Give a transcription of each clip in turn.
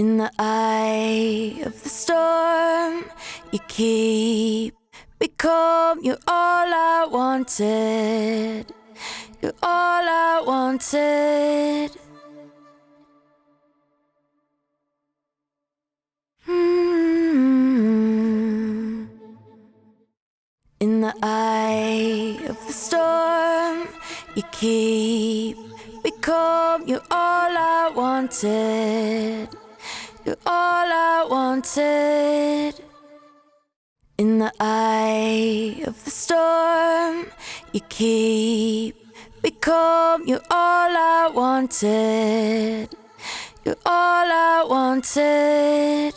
In the eye of the storm, you keep me calm. You're all I wanted. You're all I wanted. In the eye of the storm, you keep me calm. You're all I wanted. You're all I wanted. In the eye of the storm, you keep me calm. You're all I wanted. You're all I wanted.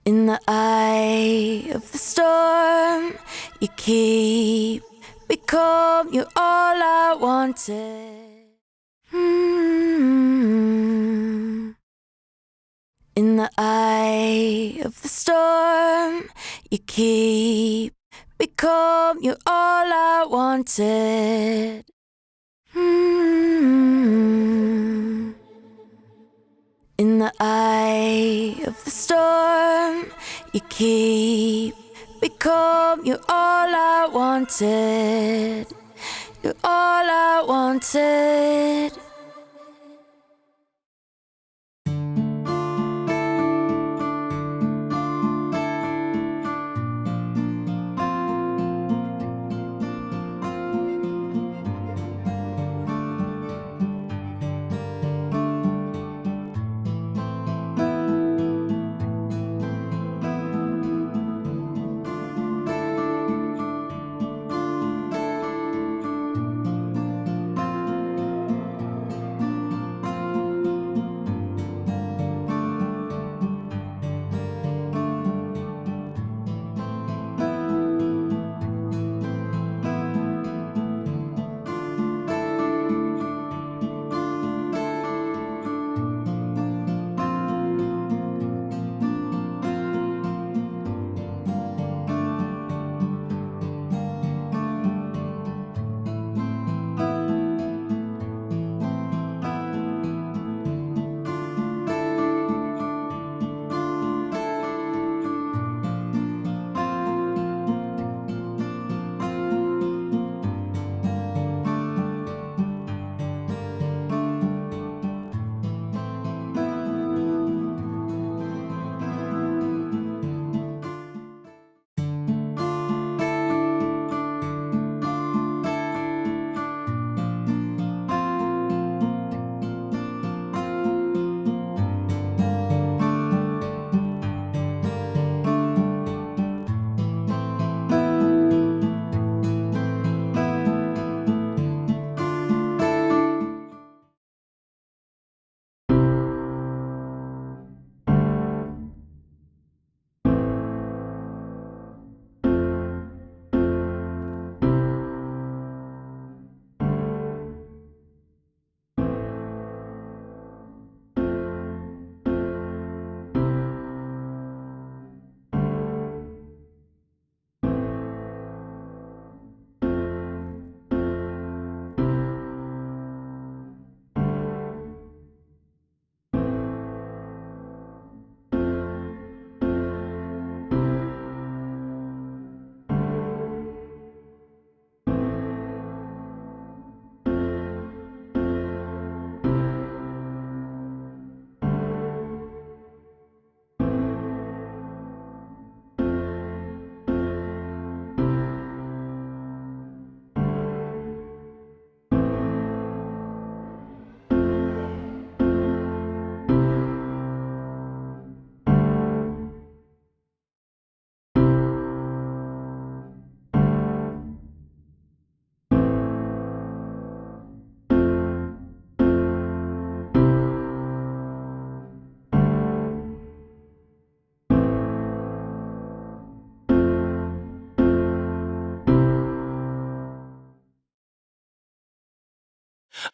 In the eye of the storm, you keep me calm. You're all I wanted. In the eye of the storm, you keep me calm. You're all I wanted. In the eye of the storm, you keep me calm. You're all I wanted. You're all I wanted.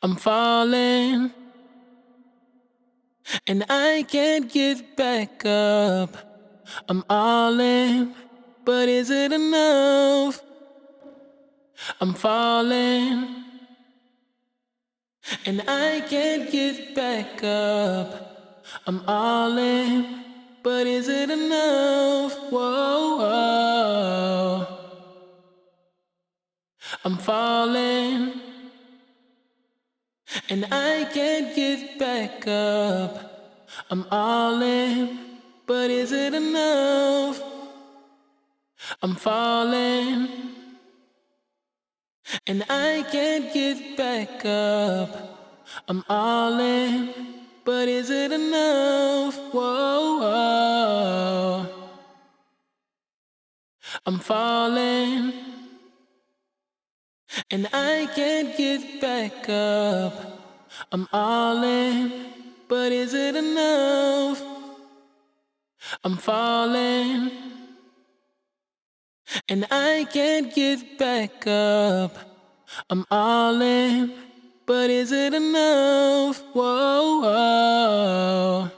I'm falling, and I can't get back up. I'm all in, but is it enough? I'm falling, and I can't get back up. I'm all in, but is it enough? Whoa, whoa. I'm falling, and I can't get back up. I'm all in, but is it enough? I'm falling, and I can't get back up. I'm all in, but is it enough? Whoa, whoa. I'm falling, and I can't get back up. I'm all in, but is it enough? I'm falling, and I can't get back up. I'm all in, but is it enough? Whoa, whoa.